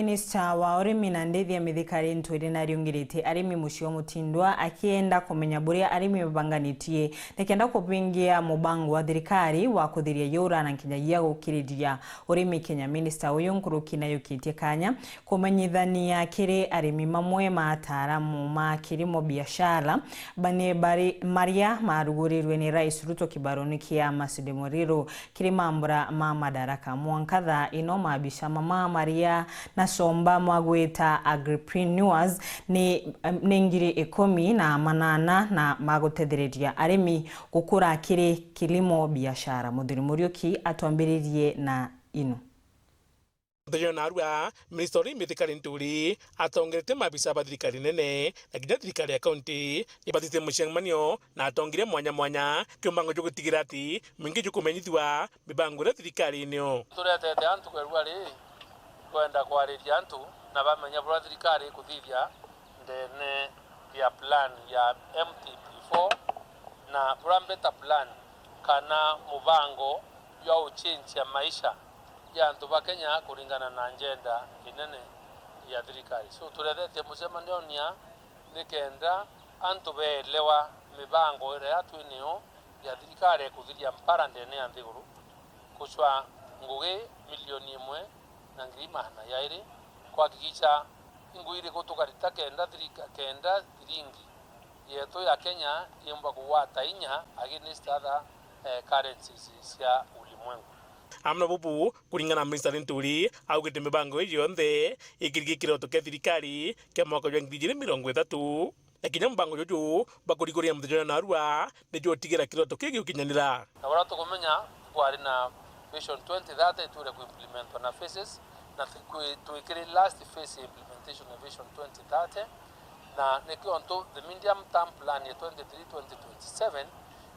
Minister wa urimi na ndithi ya mithikari ntwiri na riungirite arimi mucio mutindwa akienda kumenya buria arimi mabanganitie nikenda kupingia mubango wa thirikari wa kuthiria yura na kinyagia gukiriria urimi Kenya. Minister uyu nkuruki na yukitie kanya kumenyithania kiri arimi mamwe ma ataramu ma kilimo biashara bane maria marugurirwe ni Rais Ruto kibaroni kia Masinde Muliro kiri mambura ma madaraka mwankatha ino mabisha mama maria na somba mwagweta agripreneurs ni ngiri 18 na magutethereria arimi gukura kiri kilimo biashara. Muthuri Muriuki atwambiririe na ino. Muthenya narua ministeri mithikari nturi atongerete mabisa ba thirikari nene na kinya thirikari ya county ibatite mucenmanio na atongire mwanya kiumbango cyo gutigira ati mwingi jukumenyithwa mibango ya thirikari ino turetete antu kwerwari kwenda kwariria antu na bamenya bura thirikari kuthithia ndene ya plan ya MTP4 na Brambeta plan kana mubango ya uchinchi ya maisha ya antu ba Kenya kuringana na agenda inene ya thirikari. So turethete mucemanio nikenda antu beelewa mibango ire atwinio ya thirikari kuthithia mpara ndene ya nthiguru kuchwa ngugi milioni 1 na ngiri mahana yairi kuhakikisha nguiri kutukarita kenda thiringi yetu ya Kenya yomba kuwata inya against other currencies cia ulimwengu. Amna bubu kuringana minister nturi augite mibango iyo nthe ikirigi kiroto ke thirikari ke mwaka wa 2030 ekinya mbango jojo bakuriguria muthenya narua nijo tigira kiroto kigi ukinyanira na wala tukumenya kwari na vision 2030 tule kuimplement na phases na tuikiri last phase implementation of vision 2030 na nekionto the medium term plan ya 2023-2027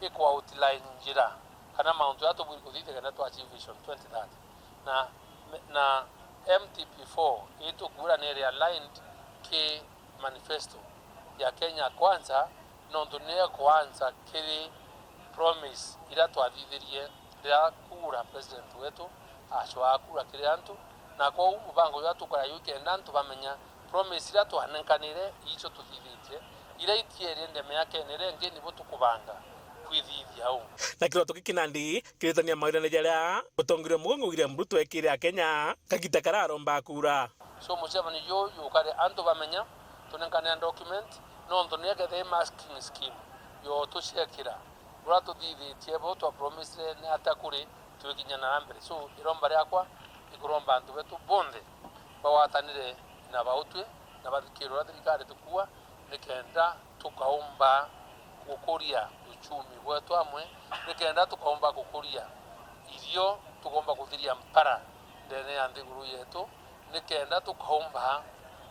iko outline njira kana mauntu yato buri kuthite kana to achieve vision 2030 na MTP4 ito kura ne aligned ki manifesto ya Kenya kwanza nondonia kwanza kiri promise ila twathithirie ya kura president wetu ashwa kura kiri antu na kwa mubango ya tukara yukenda antu bamenya promise ila twanenkanire ico tuthithitie ila itiere ndeme yake nere ngeni bo tukubanga kwithithia u na kiroto kikinandi kiritania mairane jaria utongire mugongo William Ruto ekire Kenya kagita kararomba kura. So mucemani yo yukare antu bamenya tunenkane document nondo nege the masking scheme yo tushekira ura tuthithitie bo to promise ne atakuri tukinyana nambere. So iromba yakwa ikuromba antu betu bonde bawatanire na bautwe na bathikirwa thirikari tukua nikenda tukaomba gukuria uchumi wetu amwe nikenda tukaomba gukuria irio tukomba kuthiria mpara ndene ya nthiguru yetu nikenda tukaomba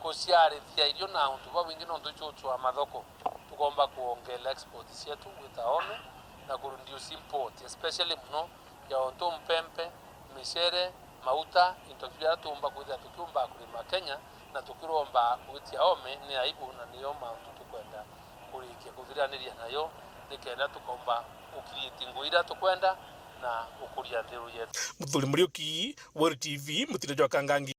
kuciarithia irio na antu babingi no tuchuchwa mathoko tukomba kuongela export yetu witaone na kureduce import especially muno ya onto mpempe michere mauta intokira tumba kuthia tukiumba kulima Kenya na tukiromba kutia ome ni aibu na niyo mauntu tukwenda kurikia kuthiraniria nayo nikenda tukomba ukiriti nguira tukwenda na ukuria thiru yetu. Muthuri Muriuki, World TV, mutire jwa Kangangi.